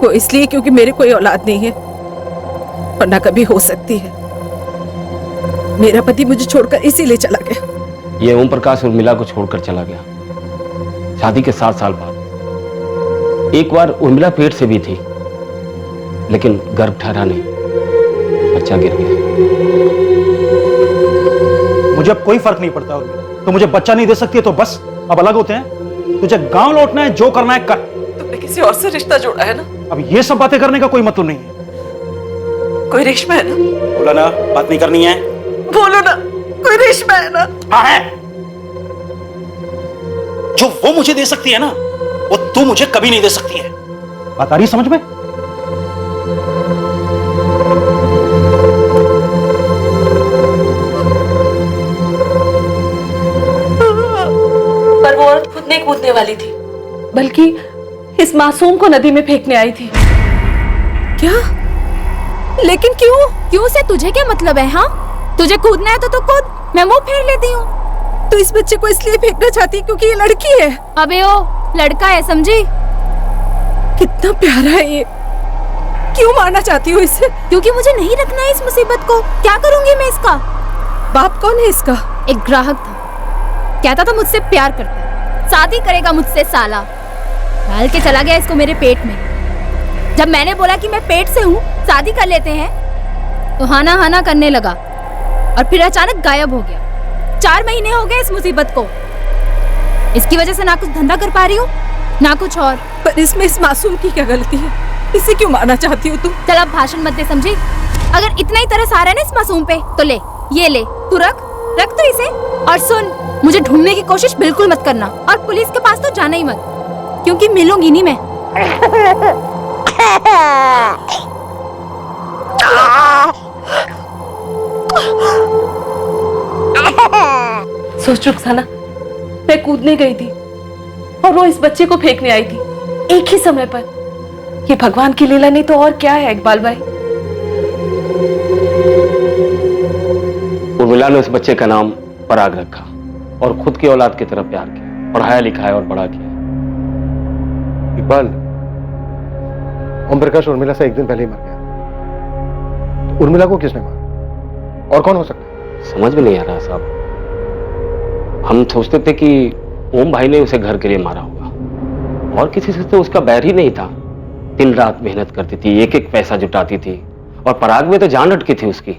वो इसलिए क्योंकि मेरे कोई औलाद नहीं है, वरना कभी हो सकती है। मेरा पति मुझे छोड़कर इसीलिए चला गया। ये ओम प्रकाश उर्मिला को छोड़कर चला गया शादी के 7 साल बाद। एक बार उर्मिला पेट से भी थी, लेकिन गर्भ ठहरा नहीं, बच्चा गिर गया। मुझे अब कोई फर्क नहीं पड़ता उर्मिला, तो मुझे बच्चा नहीं दे सकती है तो बस अब अलग होते हैं। तुझे गांव लौटना है, जो करना है कर। तुमने किसी और से रिश्ता जोड़ा है ना? अब ये सब बातें करने का कोई मतलब नहीं है। कोई रेशमा है ना? बोला ना, बात नहीं करनी है। बोलो ना, कोई रेशमा है ना? हाँ है। जो वो मुझे दे सकती है ना, वो तू मुझे कभी नहीं दे सकती है। बात आ रही समझ में? पर वो औरत खुद नहीं कूदने वाली थी, बल्कि इस मासूम को नदी में फेंकने आई थी। क्या? लेकिन क्यों? क्यों से तुझे क्या मतलब है? हाँ, तुझे कूदना है तो कूद, मैं मुंह फेर लेती हूँ। तो इस बच्चे को इसलिए फेंकना चाहती है क्योंकि ये लड़की है? अबे ओ, लड़का है, समझी? कितना प्यारा है ये, क्यों मारना चाहती हो इसे? क्योंकि मुझे नहीं रखना है इस मुसीबत को। क्या करूंगी मैं इसका? बाप कौन है इसका? एक ग्राहक था, कहता था मुझसे प्यार करता है, शादी करेगा मुझसे साला। डाल के चला गया इसको मेरे पेट में। जब मैंने बोला कि मैं पेट से हूँ, शादी कर लेते हैं, तो हाना हाना करने लगा और फिर अचानक गायब हो गया। 4 महीने हो गए इस मुसीबत को। इसकी वजह से ना कुछ धंधा कर पा रही हूँ, ना कुछ और। पर इसमें इस मासूम की क्या गलती है? इसे क्यों मारना चाहती हो तुम? चल अब भाषण मत दे, समझी? अगर इतना ही तरस आ रहा है ना इस मासूम पे, तो ले, ये ले, तू रख तो इसे। और सुन, मुझे ढूंढने की कोशिश बिल्कुल मत करना, और पुलिस के पास तो जाना ही मत, क्योंकि मिलूंगी नहीं मैं। सोच रुखसाना, मैं कूदने गई थी और वो इस बच्चे को फेंकने आई थी, एक ही समय पर। ये भगवान की लीला नहीं तो और क्या है इकबाल भाई? उर्मिला ने उस बच्चे का नाम पराग रखा और खुद की औलाद की तरह प्यार किया, पढ़ाया लिखाया और बड़ा किया। इकबाल, ओम प्रकाश उर्मिला से एक दिन पहले ही मर गया। तो उर्मिला को किसने मारा और कौन हो सकता है? समझ में नहीं आ रहा साहब। हम सोचते थे कि ओम भाई ने उसे घर के लिए मारा होगा, और किसी से तो उसका बैर ही नहीं था। दिन रात मेहनत करती थी, एक एक पैसा जुटाती थी, और पराग में तो जान अटकी थी उसकी।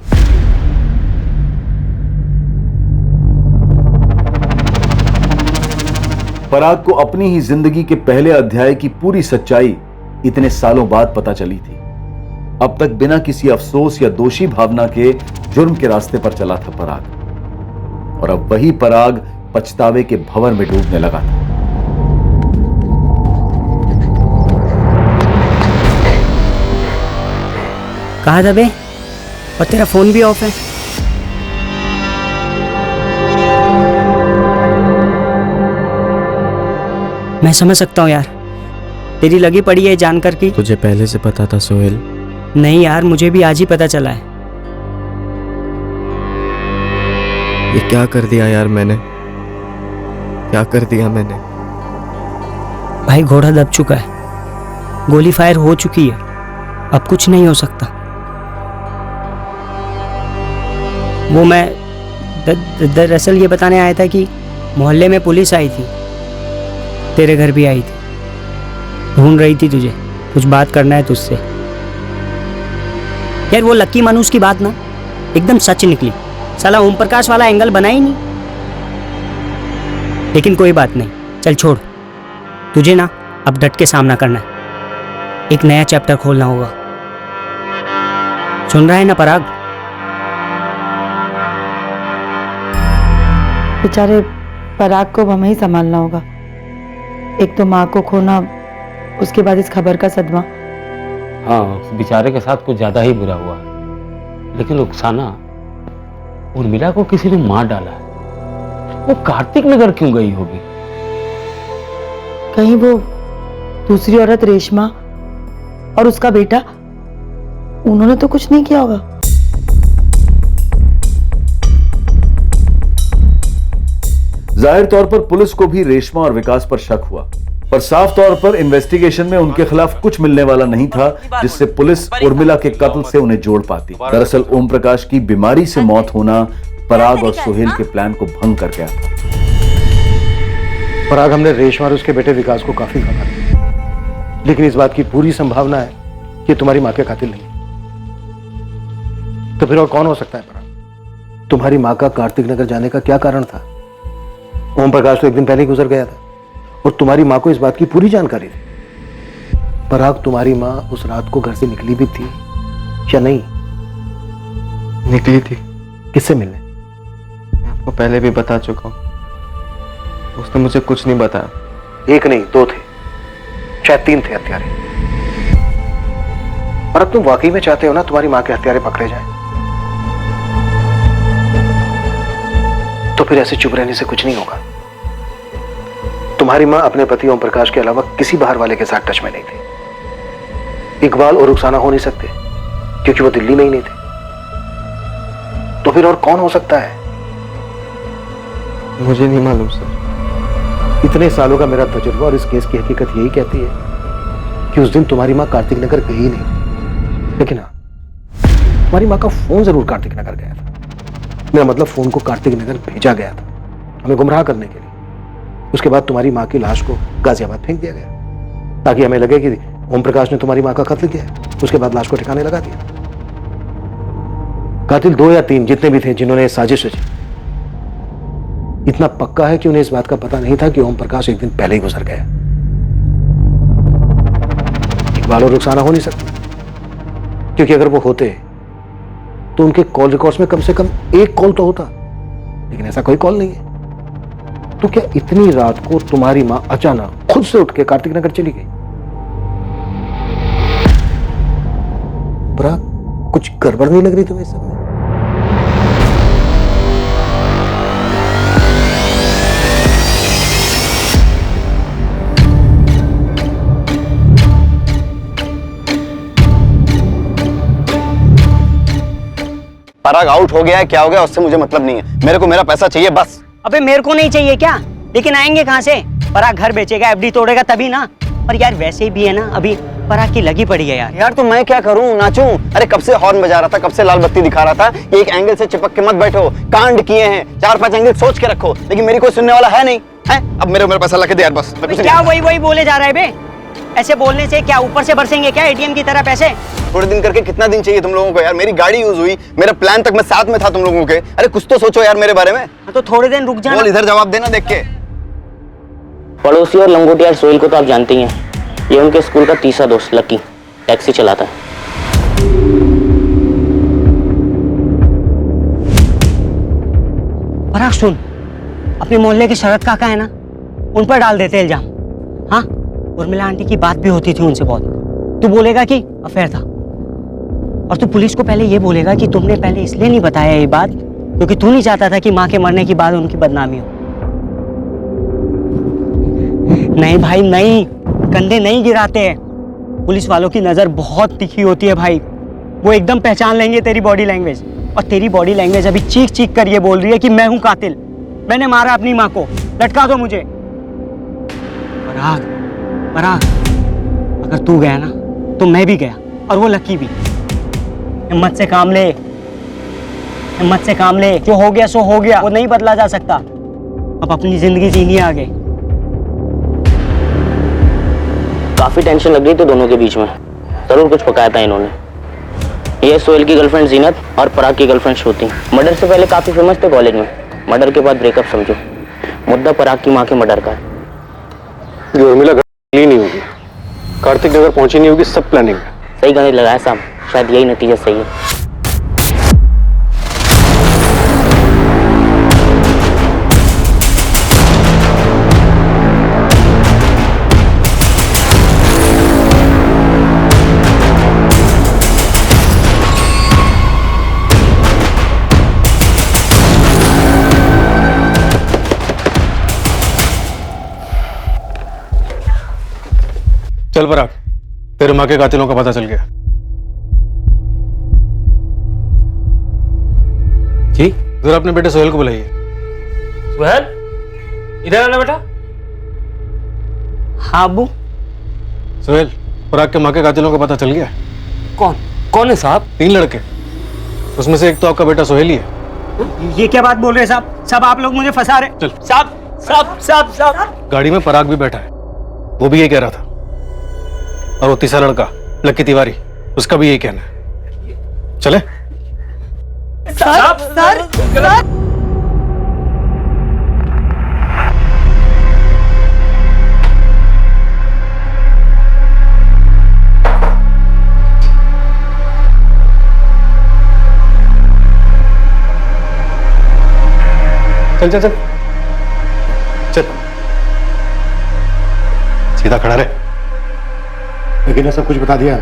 पराग को अपनी ही जिंदगी के पहले अध्याय की पूरी सच्चाई इतने सालों बाद पता चली थी। अब तक बिना किसी अफसोस या दोषी भावना के जुर्म के रास्ते पर चला था पराग, और अब वही पराग पछतावे के भंवर में डूबने लगा था। कहाँ था बे? और तेरा फोन भी ऑफ है। मैं समझ सकता हूँ यार, तेरी लगी पड़ी है जानकर की। तुझे पहले से पता था सोहेल? नहीं यार, मुझे भी आज ही पता चला है। ये क्या कर दिया यार मैंने, क्या कर दिया मैंने? भाई घोड़ा दब चुका है, गोली फायर हो चुकी है, अब कुछ नहीं हो सकता। वो मैं दरअसल ये बताने आया था कि मोहल्ले में पुलिस आई थी, तेरे घर भी आई थी, ढूंढ रही थी तुझे, कुछ बात करना है तुझसे। यार वो लक्की मानुस की बात ना एकदम सच निकली, साला ओम प्रकाश वाला एंगल बना ही नहीं। लेकिन कोई बात नहीं, चल छोड़, तुझे ना अब डट के सामना करना है, एक नया चैप्टर खोलना होगा। सुन रहा है ना पराग? बेचारे पराग को हमें ही संभालना होगा। एक तो माँ को खोना, उसके बाद इस खबर का सदमा। हाँ, उस बेचारे के साथ कुछ ज्यादा ही बुरा हुआ है, लेकिन रुखसाना उर्मिला को किसी ने मार डाला है। वो कार्तिक नगर क्यों गई होगी? कहीं वो दूसरी औरत रेशमा और उसका बेटा, उन्होंने तो कुछ नहीं किया होगा। जाहिर तौर पर पुलिस को भी रेशमा और विकास पर शक हुआ, पर साफ तौर पर इन्वेस्टिगेशन में उनके खिलाफ कुछ मिलने वाला नहीं था जिससे पुलिस उर्मिला के कत्ल से उन्हें जोड़ पाती। दरअसल ओम प्रकाश की बीमारी से मौत होना पराग और सोहेल के प्लान को भंग कर गया था। पराग, हमने रेशमा और उसके बेटे विकास को काफी खबर दी, लेकिन इस बात की पूरी संभावना है कि तुम्हारी माँ के कातिल नहीं। तो फिर और कौन हो सकता है पराग? तुम्हारी माँ का कार्तिक नगर जाने का क्या कारण था? ओम प्रकाश तो एक दिन पहले ही गुजर गया था और तुम्हारी माँ को इस बात की पूरी जानकारी थी। पराग, तुम्हारी माँ उस रात को घर से निकली भी थी या नहीं? निकली थी। किससे मिलने? मैं आपको पहले भी बता चुका हूं, उसने मुझे कुछ नहीं बताया। एक नहीं, दो थे, शायद तीन थे हत्यारे। और अब तुम वाकई में चाहते हो ना तुम्हारी माँ के हत्यारे पकड़े जाएं? तो फिर ऐसे चुप रहने से कुछ नहीं होगा। तुम्हारी माँ अपने पति ओम प्रकाश के अलावा किसी बाहर वाले के साथ टच में नहीं थी। इकबाल और रुखसाना हो नहीं सकते क्योंकि वो दिल्ली में ही नहीं थे। तो फिर और कौन हो सकता है? मुझे नहीं मालूम सर। इतने सालों का मेरा तजुर्बा और इस केस की हकीकत यही कहती है कि उस दिन तुम्हारी माँ कार्तिक नगर गई नहीं, लेकिन हाँ, तुम्हारी माँ का फोन जरूर कार्तिक नगर गया था। मेरा मतलब फोन को कार्तिक नगर भेजा गया था हमें गुमराह करने के लिए। उसके बाद तुम्हारी माँ की लाश को गाजियाबाद फेंक दिया गया ताकि हमें लगे कि ओम प्रकाश ने तुम्हारी माँ का कत्ल किया है। उसके बाद लाश को ठिकाने लगा दिया। कातिल 2 या 3 जितने भी थे जिन्होंने साजिश रची, इतना पक्का है कि उन्हें इस बात का पता नहीं था कि ओम प्रकाश एक दिन पहले ही गुजर गया। इकबाल और रुखसाना हो नहीं सकते, क्योंकि अगर वो होते तो उनके कॉल रिकॉर्ड्स में कम से कम एक कॉल तो होता, लेकिन ऐसा कोई कॉल नहीं है। तो क्या इतनी रात को तुम्हारी मां अचानक खुद से उठ के कार्तिक नगर चली गई? पराग, कुछ गड़बड़ नहीं लग रही तुम्हें सब में? पराग आउट हो गया है, क्या हो गया उससे मुझे मतलब नहीं है। मेरे को मेरा पैसा चाहिए बस। अबे मेरे को नहीं चाहिए क्या? लेकिन आएंगे कहाँ से? पराग घर बेचेगा, एफडी तोड़ेगा तभी ना। पर यार वैसे भी है ना, अभी पराग की लगी पड़ी है यार। यार तो मैं क्या करूं, नाचूं? अरे कब से हॉर्न बजा रहा था, कब से लाल बत्ती दिखा रहा था कि एक एंगल से चिपक के मत बैठो, कांड किए हैं, 4-5 एंगल सोच के रखो, लेकिन मेरी कोई सुनने वाला है नहीं है। अब मेरे पैसा ला के दे यार बस। क्या वही बोले जा रहा है बे? ऐसे बोलने से क्या ऊपर से बरसेंगे क्या एटीएम की तरह पैसे? थोड़े दिन करके कितना दिन चाहिए तुम लोगों को यार? मेरी गाड़ी यूज हुई, मेरा प्लान तक मैं साथ में था तुम लोगों के। अरे कुछ तो सोचो यार मेरे बारे में। तो थोड़े दिन रुक जाना। बोल, इधर जवाब देना देख के। पड़ोसी और लंगोटिया सोहेल को तो आप जानती हैं, ये उनके स्कूल का तीसरा दोस्त लकी टैक्सी चलाता है। पराग सुन, अपने मोहल्ले के शरद काका है ना, उन पर डाल देते इल्जाम। हाँ, उर्मिला आंटी की बात भी होती थी उनसे बहुत। तू बोलेगा कि अफेयर था, और तू पुलिस को पहले ये बोलेगा कि तुमने पहले इसलिए नहीं बताया ये बात क्योंकि तू नहीं चाहता था कि माँ के मरने के बाद उनकी बदनामी हो। नहीं भाई नहीं, कंधे नहीं गिराते हैं। पुलिस वालों की नजर बहुत तिखी होती है भाई, वो एकदम पहचान लेंगे तेरी बॉडी लैंग्वेज। और तेरी बॉडी लैंग्वेज अभी चीख चीख कर ये बोल रही है कि मैं हूं कातिल, मैंने मारा अपनी माँ को, लटका दो मुझे। पराग, अगर तू गया ना तो मैं भी गया, और वो लकी भी। हिम्मत से काम ले, हिम्मत से काम ले। जो हो गया सो हो गया, वो नहीं बदला जा सकता। अब अपनी जिंदगी जीनी है आगे। काफी टेंशन लग रही थी दोनों के बीच में, जरूर कुछ पकाया था इन्होंने। ये सोहेल की गर्लफ्रेंड जीनत और पराग की गर्लफ्रेंड श्रुति मर्डर से पहले काफी फेमस थे कॉलेज में, मर्डर के बाद ब्रेकअप समझो। मुद्दा पराग की माँ के मर्डर का है। ये उर्मिला घर नहीं होगी, कार्तिक नगर पहुंची नहीं होगी, सब प्लानिंग है। सही गणित लगाया साहब, शायद यही नतीजा सही है। चल पराग, तेरे माँ के कातिलों का पता चल गया। जी जरा अपने बेटे सोहेल को बुलाइए। सोहेल, इधर आना बेटा। हाँ अब्बू। सोहेल, पराग के माँ के कातिलों का पता चल गया। कौन है साहब? 3 लड़के, उसमें से एक तो आपका बेटा सोहेल ही है। ये क्या बात बोल रहे हैं साहब? सब आप लोग मुझे फंसा रहे। चल साहब। गाड़ी में पराग भी बैठा है, वो भी यही कह रहा था। और वो तीसरा लड़का लक्की तिवारी, उसका भी यही कहना है। चले? सर चल चल चल चल, सीधा खड़ा रहे। लेकिन सब कुछ बता दिया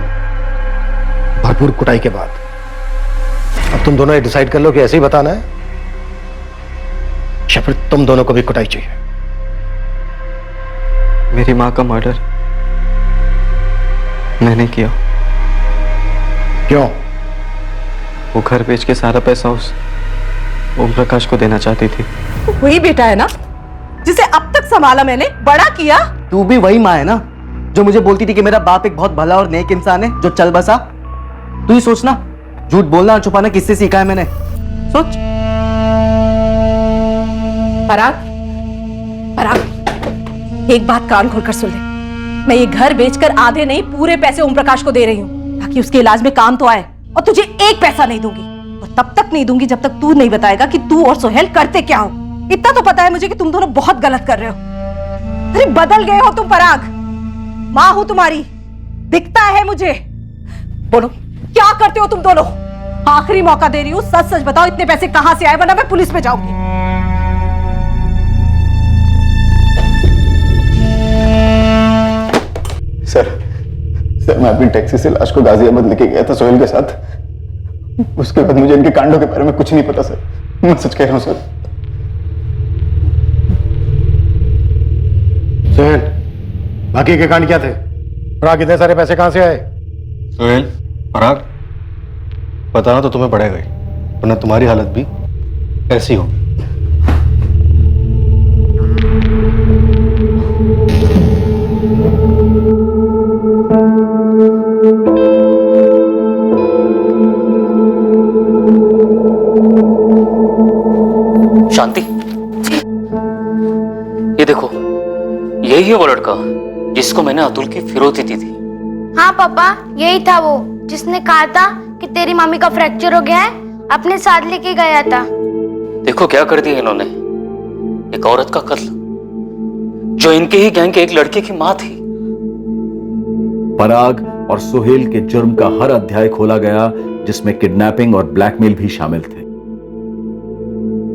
भरपूर कुटाई के बाद। अब तुम दोनों ये डिसाइड कर लो कि ऐसे ही बताना है या फिर तुम दोनों को भी कुटाई चाहिए। मेरी माँ का मर्डर मैंने किया। क्यों? वो घर बेच के सारा पैसा उस ओम प्रकाश को देना चाहती थी। वही बेटा है ना जिसे अब तक संभाला मैंने, बड़ा किया। तू भी वही माँ है ना जो मुझे बोलती थी कि मेरा बाप एक बहुत भला और नेक इंसान है जो चल बसा। तू ही सोचना, झूठ बोलना और छुपाना किससे सीखा है मैंने? सोच। पराग, एक बात कान खोलकर सुन ले। मैं ये घर बेचकर आधे नहीं पूरे पैसे ओम प्रकाश को दे रही हूँ ताकि उसके इलाज में काम तो आए, और तुझे एक पैसा नहीं दूंगी, और तब तक नहीं दूंगी जब तक तू नहीं बताएगा कि तू और सोहेल करते क्या हो। इतना तो पता है मुझे कि तुम दोनों बहुत गलत कर रहे हो। अरे बदल गए हो तुम पराग। माँ हूं तुम्हारी, दिखता है मुझे। बोलो क्या करते हो तुम दोनों? आखिरी मौका दे रही हूँ, सच सच बताओ इतने पैसे कहां से आए, वरना मैं पुलिस में जाऊंगी। सर मैं अपनी टैक्सी से लाश को गाजियाबाद लेके गया था सोहेल के साथ। उसके बाद मुझे इनके कांडों के बारे में कुछ नहीं पता सर, मैं सच कह रहा हूं सर। सोहेल, बाकी के कांड क्या थे? पराग, इतने सारे पैसे कहां से आए? सोहेल, पराग, बताना तो तुम्हें पड़ेगा ही, वरना तुम्हारी हालत भी ऐसी होगी। यही है वो लड़का जिसको मैंने अतुल की फिरौती दी थी। हाँ पापा, यही था वो जिसने कहा था कि तेरी मम्मी का फ्रैक्चर हो गया है, अपने साथ लेके गया था। देखो क्या कर दिया इन्होंने, एक औरत का कत्ल जो इनके ही गैंग के एक लड़के की मां थी। पराग और सुहेल के जुर्म का हर अध्याय खोला गया, जिसमें किडनैपिंग और ब्लैकमेल भी शामिल थे।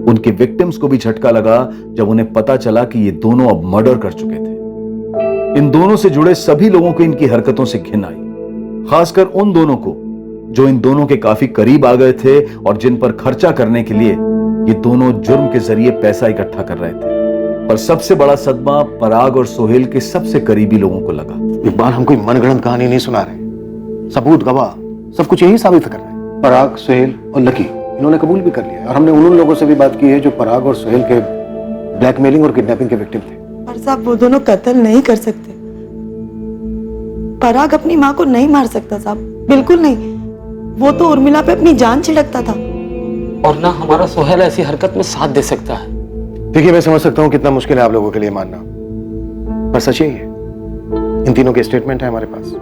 उनके विक्टिम्स को भी झटका लगा जब उन्हें पता चला कि ये दोनों अब मर्डर कर चुके थे। इन दोनों से जुड़े सभी लोगों को इनकी हरकतों से घिन आई, खासकर उन दोनों को जो इन दोनों के काफी करीब आ गए थे और जिन पर खर्चा करने के लिए ये दोनों जुर्म के जरिए पैसा इकट्ठा कर रहे थे। पर सबसे बड़ा सदमा पराग और सोहेल के सबसे करीबी लोगों को लगा। इकबाल, हम कोई मनगढ़ंत कहानी नहीं सुना रहे, सबूत गवाह सब कुछ यही साबित कर रहे हैं। पराग, सोहेल और लकी इन्होंने कबूल भी कर लिया और हमने उन लोगों से भी बात की है जो पराग और सोहेल के ब्लैकमेलिंग और किडनैपिंग के विक्टिम थे। पर साहब, वो दोनों कत्ल नहीं कर सकते। पराग अपनी माँ को नहीं मार सकता साहब, बिल्कुल नहीं। वो तो उर्मिला पे अपनी जान छिड़कता था। और ना हमारा सोहेल ऐसी हरकत में साथ दे सकता है। देखिए, मैं समझ सकता हूँ कितना मुश्किल है आप लोगों के लिए मानना, पर सच यही है। इन तीनों के स्टेटमेंट है हमारे पास।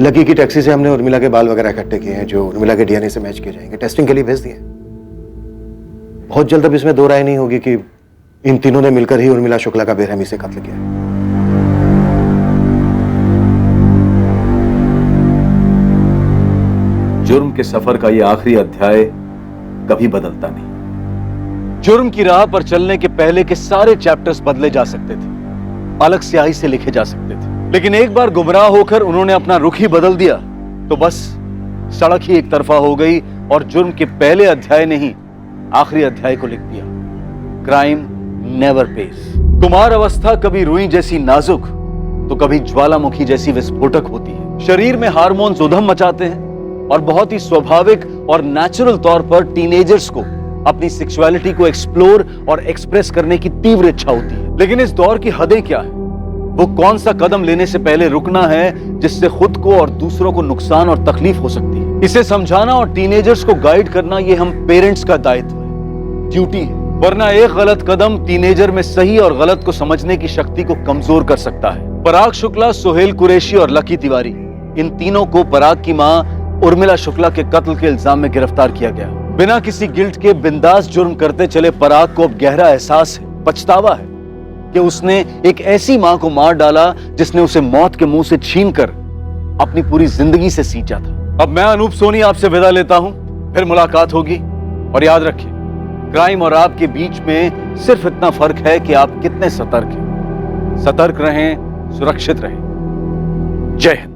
लकी की टैक्सी से हमने उर्मिला के बाल वगैरह इकट्ठे किए हैं जो उर्मिला के डीएनए से मैच किए जाएंगे, टेस्टिंग के लिए भेज दिए। बहुत जल्द अब इसमें दो राय नहीं होगी कि इन तीनों ने मिलकर ही उर्मिला शुक्ला का बेरहमी से कत्ल किया। जुर्म के सफर का यह आखिरी अध्याय कभी बदलता नहीं। जुर्म की राह पर चलने के पहले के सारे चैप्टर्स बदले जा सकते थे, अलग स्याही से लिखे जा सकते थे, लेकिन एक बार गुमराह होकर उन्होंने अपना रुख ही बदल दिया तो बस सड़क ही एक तरफा हो गई और जुर्म के पहले अध्याय ने ही आखिरी अध्याय को लिख दिया। Crime never pace. कुमार अवस्था कभी रुई जैसी नाजुक तो कभी ज्वालामुखी जैसी विस्फोटक होती है। शरीर में हार्मोन्स उधम मचाते हैं और बहुत ही स्वाभाविक और नेचुरल तौर पर टीनेजर्स को अपनी सेक्सुअलिटी को एक्सप्लोर और एक्सप्रेस करने की तीव्र इच्छा होती है। लेकिन इस दौर की हदें क्या है? वो कौन सा कदम लेने से पहले रुकना है जिससे खुद को और दूसरों को नुकसान और तकलीफ हो सकती है? इसे समझाना और टीनेजर्स को गाइड करना ये हम पेरेंट्स का दायित्व है, ड्यूटी है। वरना एक गलत कदम टीनेजर में सही और गलत को समझने की शक्ति को कमजोर कर सकता है। पराग शुक्ला, सोहेल कुरैशी और लकी तिवारी, इन तीनों को पराग की मां उर्मिला शुक्ला के कत्ल के इल्जाम में गिरफ्तार किया गया। बिना किसी गिल्ट के बिंदास जुर्म करते चले पराग को अब गहरा एहसास है, पछतावा है कि उसने एक ऐसी मां को मार डाला जिसने उसे मौत के मुंह से छीनकर अपनी पूरी जिंदगी से सींचा था। अब मैं अनूप सोनी आपसे विदा लेता हूं, फिर मुलाकात होगी। और याद रखिए, क्राइम और आपके बीच में सिर्फ इतना फर्क है कि आप कितने सतर्क हैं। सतर्क रहें, सुरक्षित रहें। जय हिंद।